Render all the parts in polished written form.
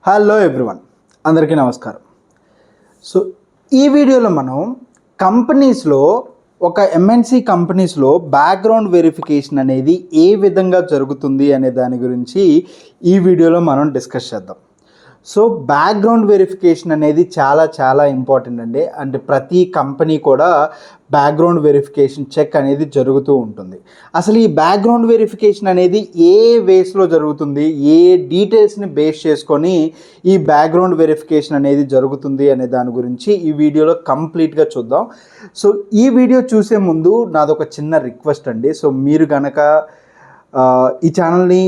Hello everyone, అందరికీ నమస్కారం. So ఈ వీడియోలో మనం కంపెనీస్లో ఒక ఎంఎన్సి కంపెనీస్లో బ్యాక్గ్రౌండ్ వెరిఫికేషన్ అనేది ఏ విధంగా జరుగుతుంది అనే దాని గురించి ఈ వీడియోలో మనం డిస్కస్ చేద్దాం. సో బ్యాక్గ్రౌండ్ వెరిఫికేషన్ అనేది చాలా ఇంపార్టెంట్ అండి. అంటే ప్రతి కంపెనీ కూడా బ్యాక్గ్రౌండ్ వెరిఫికేషన్ చెక్ అనేది జరుగుతూ ఉంటుంది. అసలు ఈ బ్యాక్గ్రౌండ్ వెరిఫికేషన్ అనేది ఏ వేస్లో జరుగుతుంది, ఏ డీటెయిల్స్ని బేస్ చేసుకొని ఈ బ్యాక్గ్రౌండ్ వెరిఫికేషన్ అనేది జరుగుతుంది అనే దాని గురించి ఈ వీడియోలో కంప్లీట్గా చూద్దాం. సో ఈ వీడియో చూసే ముందు నాదొక చిన్న రిక్వెస్ట్ అండి. సో మీరు కనుక ఈ ఛానల్ని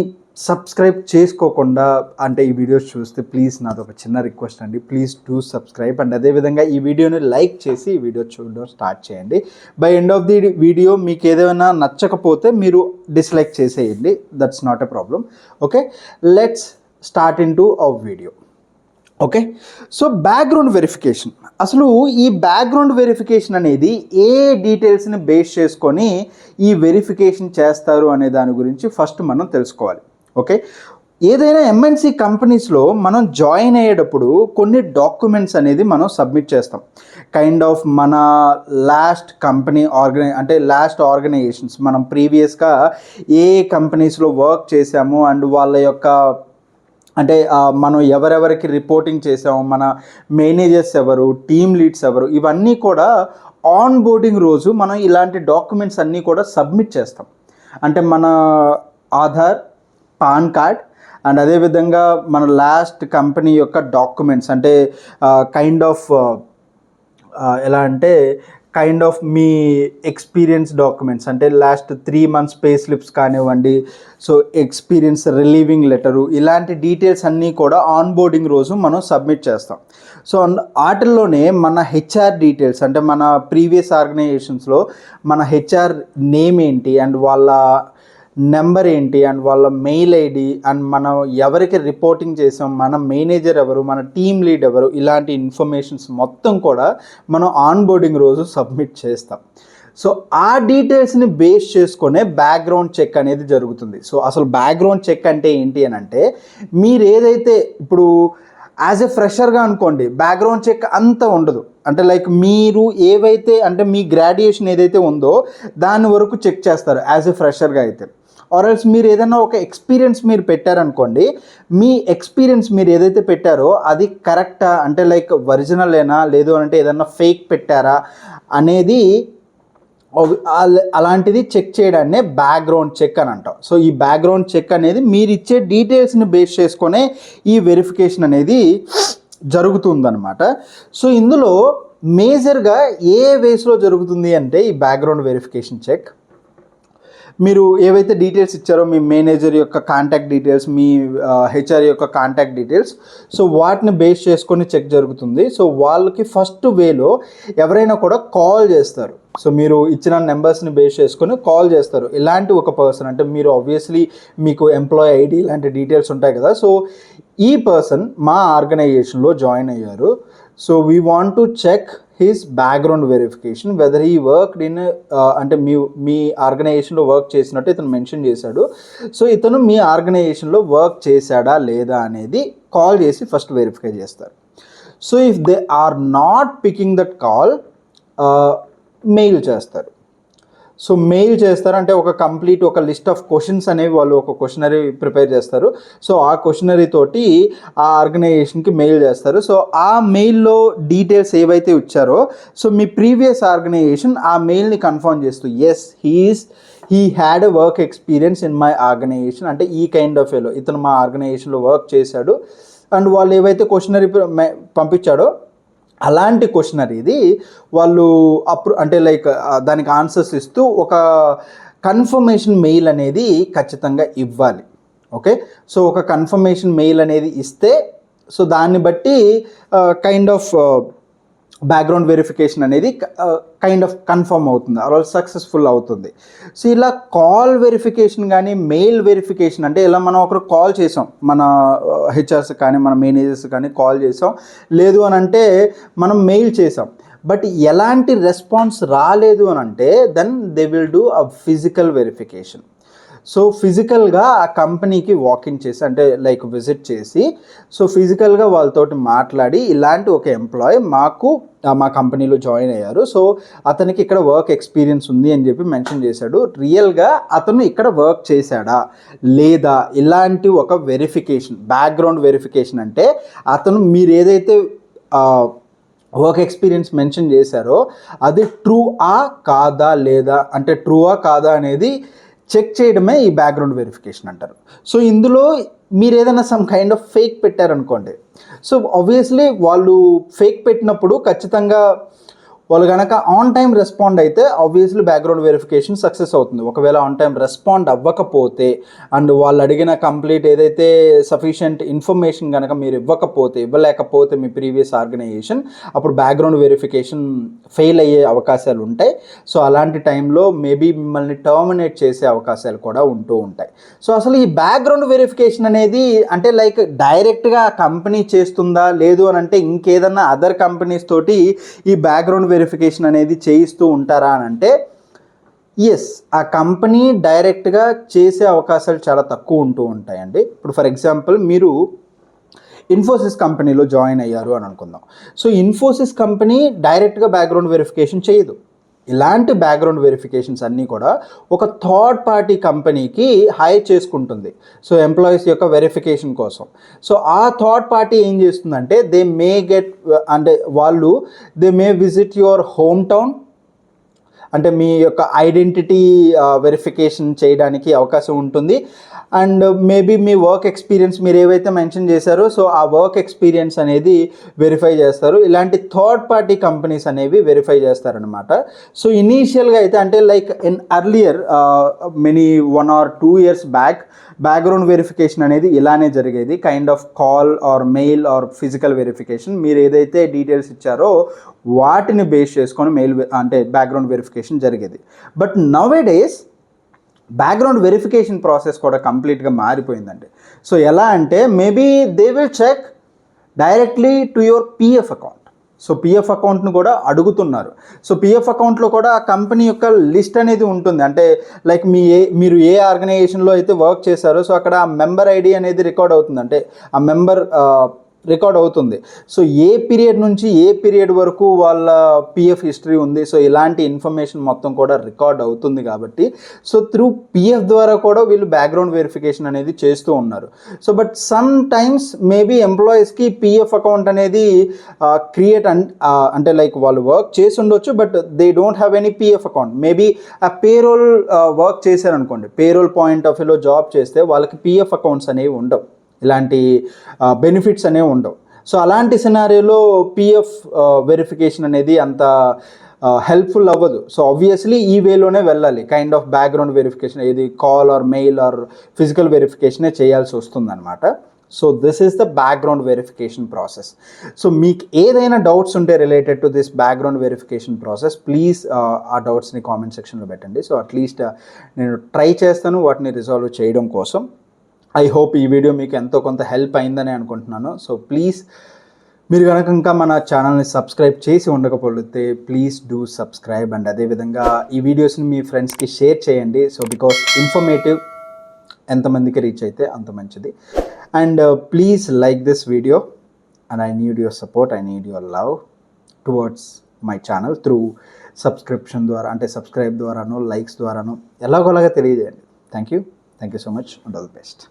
సబ్స్క్రైబ్ చేసుకోకుండా అంటే ఈ వీడియోస్ చూస్తే ప్లీజ్ నాదొక చిన్న రిక్వెస్ట్ అండి, ప్లీజ్ డూ సబ్స్క్రైబ్. అండ్ అదేవిధంగా ఈ వీడియోని లైక్ చేసి ఈ వీడియో చూడడం స్టార్ట్ చేయండి. By end of the video మీకు ఏదైనా నచ్చకపోతే మీరు డిస్లైక్ చేసేయండి, that's not a problem. Okay, let's start in to our video. Okay, so background verification, అసలు ఈ బ్యాక్గ్రౌండ్ వెరిఫికేషన్ అనేది ఏ డీటెయిల్స్ని బేస్ చేసుకొని ఈ వెరిఫికేషన్ చేస్తారు అనే దాని గురించి ఫస్ట్ మనం తెలుసుకోవాలి. ఓకే, ఏదైనా ఎంఎన్సి కంపెనీస్లో మనం జాయిన్ అయ్యేటప్పుడు కొన్ని డాక్యుమెంట్స్ అనేది మనం సబ్మిట్ చేస్తాం. కైండ్ ఆఫ్ మన లాస్ట్ కంపెనీ లాస్ట్ ఆర్గనైజేషన్స్ మనం ప్రీవియస్గా ఏ కంపెనీస్లో వర్క్ చేసాము అండ్ వాళ్ళ యొక్క మనం ఎవరెవరికి రిపోర్టింగ్ చేసాము, మన మేనేజర్స్ ఎవరు, టీమ్ లీడ్స్ ఎవరు, ఇవన్నీ కూడా ఆన్ బోర్డింగ్ రోజు మనం ఇలాంటి డాక్యుమెంట్స్ అన్నీ కూడా సబ్మిట్ చేస్తాం. అంటే మన ఆధార్, పాన్ కార్డ్ అండ్ అదేవిధంగా మన లాస్ట్ కంపెనీ యొక్క documents kind of me experience documents, అంటే లాస్ట్ 3 months పే స్లిప్స్ కానివ్వండి, సో ఎక్స్పీరియన్స్ రిలీవింగ్ లెటరు, ఇలాంటి డీటెయిల్స్ అన్నీ కూడా ఆన్ బోర్డింగ్ రోజు మనం సబ్మిట్ చేస్తాం. సో వాటిల్లోనే మన హెచ్ఆర్ డీటెయిల్స్, అంటే మన ప్రీవియస్ ఆర్గనైజేషన్స్లో మన హెచ్ఆర్ నేమ్ ఏంటి అండ్ వాళ్ళ నెంబర్ ఏంటి అండ్ వాళ్ళ మెయిల్ ఐడి అండ్ మనం ఎవరికి రిపోర్టింగ్ చేసాం, మన మేనేజర్ ఎవరు, మన టీమ్ లీడ్ ఎవరు, ఇలాంటి ఇన్ఫర్మేషన్స్ మొత్తం కూడా మనం ఆన్ బోర్డింగ్ రోజు సబ్మిట్ చేస్తాం. సో ఆ డీటెయిల్స్ని బేస్ చేసుకునే బ్యాక్గ్రౌండ్ చెక్ అనేది జరుగుతుంది. సో అసలు బ్యాక్గ్రౌండ్ చెక్ అంటే ఏంటి అని అంటే, మీరు ఏదైతే ఇప్పుడు యాజ్ ఎ ఫ్రెషర్గా అనుకోండి, బ్యాక్గ్రౌండ్ చెక్ అంత ఉండదు. అంటే మీరు మీ గ్రాడ్యుయేషన్ ఏదైతే ఉందో దాని వరకు చెక్ చేస్తారు యాజ్ ఎ ఫ్రెషర్గా అయితే. ఆర్ఎల్స్ మీరు ఏదైనా ఒక ఎక్స్పీరియన్స్ మీరు పెట్టారనుకోండి, మీ ఎక్స్పీరియన్స్ మీరు ఏదైతే పెట్టారో అది కరెక్టా, అంటే ఒరిజినలేనా లేదు అంటే ఏదైనా ఫేక్ పెట్టారా అనేది అలాంటిది చెక్ చేయడాన్నే బ్యాక్గ్రౌండ్ చెక్ అని అంటాం. సో ఈ బ్యాక్గ్రౌండ్ చెక్ అనేది మీరు ఇచ్చే డీటెయిల్స్ని బేస్ చేసుకునే ఈ వెరిఫికేషన్ అనేది జరుగుతుందన్నమాట. సో ఇందులో మేజర్గా ఏ వేస్లో జరుగుతుంది అంటే ఈ బ్యాక్గ్రౌండ్ వెరిఫికేషన్ చెక్, మీరు ఏవైతే డీటెయిల్స్ ఇచ్చారో మీ మేనేజర్ యొక్క కాంటాక్ట్ డీటెయిల్స్, మీ హెచ్ఆర్ యొక్క కాంటాక్ట్ డీటెయిల్స్, సో వాటిని బేస్ చేసుకొని చెక్ జరుగుతుంది. సో వాళ్ళకి ఫస్ట్ వేలో ఎవరైనా కూడా కాల్ చేస్తారు. సో మీరు ఇచ్చిన నెంబర్స్ని బేస్ చేసుకొని కాల్ చేస్తారు. ఇలాంటి ఒక పర్సన్, అంటే మీరు ఆబ్వియస్లీ మీకు ఎంప్లాయీ ఐడి ఇలాంటి డీటెయిల్స్ ఉంటాయి కదా, సో ఈ పర్సన్ మా ఆర్గనైజేషన్లో జాయిన్ అయ్యారు, so we want to check his background verification whether he worked in మీ ఆర్గనైజేషన్లో వర్క్ చేసినట్టు ఇతను మెన్షన్ చేశాడు. సో ఇతను మీ ఆర్గనైజేషన్లో వర్క్ చేశాడా లేదా అనేది కాల్ చేసి ఫస్ట్ వెరిఫై చేస్తారు. So if they are not picking that call, mail చేస్తారు. సో మెయిల్ చేస్తారు అంటే ఒక లిస్ట్ ఆఫ్ క్వశ్చన్స్ అనేవి వాళ్ళు ఒక క్వశ్చనరీ ప్రిపేర్ చేస్తారు. సో ఆ క్వశ్చనరీ తోటి ఆ ఆర్గనైజేషన్కి మెయిల్ చేస్తారు. సో ఆ మెయిల్లో డీటెయిల్స్ ఏవైతే ఇచ్చారో, సో మీ ప్రీవియస్ ఆర్గనైజేషన్ ఆ మెయిల్ని కన్ఫర్మ్ చేస్తూ yes he had a work experience in my organisation, అంటే ఈ కైండ్ ఆఫ్ వేలో ఇతను మా ఆర్గనైజేషన్లో వర్క్ చేశాడు అండ్ వాళ్ళు ఏవైతే క్వశ్చనరీ పంపించాడో అలాంటి క్వశ్చనరీది వాళ్ళు దానికి ఆన్సర్స్ ఇస్తూ ఒక కన్ఫర్మేషన్ మెయిల్ అనేది ఖచ్చితంగా ఇవ్వాలి. ఓకే, సో ఒక కన్ఫర్మేషన్ మెయిల్ అనేది ఇస్తే సో దాన్ని బట్టి కైండ్ ఆఫ్ బ్యాక్గ్రౌండ్ వెరిఫికేషన్ అనేది కైండ్ ఆఫ్ కన్ఫర్మ్ అవుతుంది, అలా సక్సెస్ఫుల్ అవుతుంది. సో ఇలా కాల్ వెరిఫికేషన్ కానీ మెయిల్ వెరిఫికేషన్ అంటే ఇలా మనం ఒకరు కాల్ చేసాం, మన హెచ్ఆర్స్ కానీ మన మేనేజర్స్ కానీ కాల్ చేసాం, లేదు అని అంటే మనం మెయిల్ చేసాం, బట్ ఎలాంటి రెస్పాన్స్ రాలేదు అని అంటే then they will do a physical verification. So ఫిజికల్గా ఆ కంపెనీకి వాకింగ్ చేసి అంటే లైక్ విజిట్ చేసి సో ఫిజికల్గా వాళ్ళతోటి మాట్లాడి ఇలాంటి ఒక ఎంప్లాయ్ మా కంపెనీలో జాయిన్ అయ్యారు, సో అతనికి ఇక్కడ వర్క్ ఎక్స్పీరియన్స్ ఉంది అని చెప్పి మెన్షన్ చేశాడు. రియల్గా అతను ఇక్కడ వర్క్ చేశాడా లేదా ఇలాంటి ఒక వెరిఫికేషన్, బ్యాక్గ్రౌండ్ వెరిఫికేషన్ అంటే అతను మీరు ఏదైతే వర్క్ ఎక్స్పీరియన్స్ మెన్షన్ చేశారో అది ట్రూ కాదా లేదా అంటే కాదా అనేది చెక్ చేయడమే ఈ బ్యాక్గ్రౌండ్ వెరిఫికేషన్ అంటారు. సో ఇందులో మీరు ఏదైనా సమ్ కైండ్ ఆఫ్ ఫేక్ పెట్టారనుకోండి, సో ఆబ్వియస్లీ వాళ్ళు ఫేక్ పెట్టినప్పుడు ఖచ్చితంగా వాళ్ళు కనుక ఆన్ టైం రెస్పాండ్ అయితే ఆబ్వియస్లీ బ్యాక్గ్రౌండ్ వెరిఫికేషన్ సక్సెస్ అవుతుంది. ఒకవేళ ఆన్ టైం రెస్పాండ్ అవ్వకపోతే అండ్ వాళ్ళు అడిగిన కంప్లీట్ ఏదైతే సఫిషియంట్ ఇన్ఫర్మేషన్ కనుక మీరు ఇవ్వలేకపోతే మీ ప్రీవియస్ ఆర్గనైజేషన్, అప్పుడు బ్యాక్గ్రౌండ్ వెరిఫికేషన్ ఫెయిల్ అయ్యే అవకాశాలు ఉంటాయి. సో అలాంటి టైంలో మేబీ మిమ్మల్ని టర్మినేట్ చేసే అవకాశాలు కూడా ఉంటూ ఉంటాయి. సో అసలు ఈ బ్యాక్గ్రౌండ్ వెరిఫికేషన్ అనేది అంటే లైక్ డైరెక్ట్గా కంపెనీ చేస్తుందా లేదు అని అంటే ఇంకేదన్నా అదర్ కంపెనీస్ తోటి ఈ బ్యాక్గ్రౌండ్ వెరిఫికేషన్ అనేది చేయిస్తూ ఉంటారా అని అంటే ఎస్, ఆ కంపెనీ డైరెక్ట్గా చేసే అవకాశాలు చాలా తక్కువ ఉంటూ ఉంటాయండి. ఇప్పుడు ఫర్ ఎగ్జాంపుల్ మీరు ఇన్ఫోసిస్ కంపెనీలో జాయిన్ అయ్యారు అని అనుకుందాం. సో ఇన్ఫోసిస్ కంపెనీ డైరెక్ట్గా బ్యాక్గ్రౌండ్ వెరిఫికేషన్ చేయదు. ఇలాంటి బ్యాక్గ్రౌండ్ వెరిఫికేషన్స్ అన్నీ కూడా ఒక థర్డ్ పార్టీ కంపెనీకి హైర్ చేసుకుంటుంది, సో ఎంప్లాయీస్ యొక్క వెరిఫికేషన్ కోసం. సో ఆ థర్డ్ పార్టీ ఏం చేస్తుందంటే they may visit your home town, అంటే మీ యొక్క ఐడెంటిటీ వెరిఫికేషన్ చేయడానికి అవకాశం ఉంటుంది. And maybe me work experience మీరు ఏవైతే మెన్షన్ చేశారో సో ఆ వర్క్ ఎక్స్పీరియన్స్ అనేది వెరిఫై చేస్తారు. ఇలాంటి థర్డ్ పార్టీ కంపెనీస్ అనేవి వెరిఫై చేస్తారనమాట. సో ఇనీషియల్గా అయితే అంటే like in earlier many 1 or 2 years back background verification అనేది ఇలానే జరిగేది, kind of call or mail or physical verification. మీరు ఏదైతే డీటెయిల్స్ ఇచ్చారో వాటిని బేస్ చేసుకొని బ్యాక్గ్రౌండ్ వెరిఫికేషన్ జరిగేది. But nowadays background verification process కూడా కంప్లీట్గా మారిపోయిందండి. సో ఎలా అంటే maybe they will check directly to your PF account. So PF అకౌంట్ను కూడా అడుగుతున్నారు. సో పిఎఫ్ అకౌంట్లో కూడా ఆ కంపెనీ యొక్క లిస్ట్ అనేది ఉంటుంది. అంటే లైక్ మీరు ఏ ఆర్గనైజేషన్లో అయితే వర్క్ చేశారో సో అక్కడ ఆ మెంబర్ ఐడి అనేది రికార్డ్ అవుతుంది, అంటే ఆ మెంబర్ రికార్డ్ అవుతుంది. సో ఏ పీరియడ్ నుంచి ఏ పీరియడ్ వరకు వాళ్ళ పిఎఫ్ హిస్టరీ ఉంది, సో ఇలాంటి ఇన్ఫర్మేషన్ మొత్తం కూడా రికార్డ్ అవుతుంది కాబట్టి సో త్రూ పిఎఫ్ ద్వారా కూడా వీళ్ళు బ్యాక్గ్రౌండ్ వెరిఫికేషన్ అనేది చేస్తూ ఉన్నారు. So but some times maybe ఎంప్లాయీస్కి పిఎఫ్ అకౌంట్ అనేది క్రియేట్ అంటే లైక్ వాళ్ళు వర్క్ చేసి ఉండొచ్చు but they don't have any PF account. Maybe ఆ పేరోల్ వర్క్ చేశారనుకోండి, పేరోల్ పాయింట్ ఆఫ్ వ్యూలో జాబ్ చేస్తే వాళ్ళకి పిఎఫ్ అకౌంట్స్ అనేవి ఉండవు, ఇలాంటి బెనిఫిట్స్ అనేవి ఉండవు. సో అలాంటి సినారియోలో పిఎఫ్ వెరిఫికేషన్ అనేది అంత హెల్ప్ఫుల్ అవ్వదు. సో ఆబ్వియస్లీ ఈ వేలోనే వెళ్ళాలి, కైండ్ ఆఫ్ బ్యాక్గ్రౌండ్ వెరిఫికేషన్ ఏది call or mail or physical వెరిఫికేషనే చేయాల్సి వస్తుంది అనమాట. So this is the background verification process. So మీకు ఏదైనా డౌట్స్ ఉంటే related to this background verification process please ఆ డౌట్స్ని కామెంట్ సెక్షన్లో పెట్టండి. సో అట్లీస్ట్ నేను ట్రై చేస్తాను వాటిని రిజాల్వ్ చేయడం కోసం. ఐ హోప్ ఈ వీడియో మీకు ఎంతో కొంత హెల్ప్ అయిందని అనుకుంటున్నాను. సో ప్లీజ్ మీరు కనుక ఇంకా మన ఛానల్ని సబ్స్క్రైబ్ చేసి ఉండకపోతే ప్లీజ్ డూ సబ్స్క్రైబ్. అండ్ అదేవిధంగా ఈ వీడియోస్ని మీ ఫ్రెండ్స్కి షేర్ చేయండి. సో బికాస్ ఇన్ఫర్మేటివ్ ఎంతమందికి రీచ్ అయితే అంత మంచిది. And please like this video and I need your support, I need your love towards my channel through subscription ద్వారా, అంటే సబ్స్క్రైబ్ ద్వారానో లైక్స్ ద్వారానో ఎలాగోలాగా తెలియజేయండి. Thank you so much and all the best.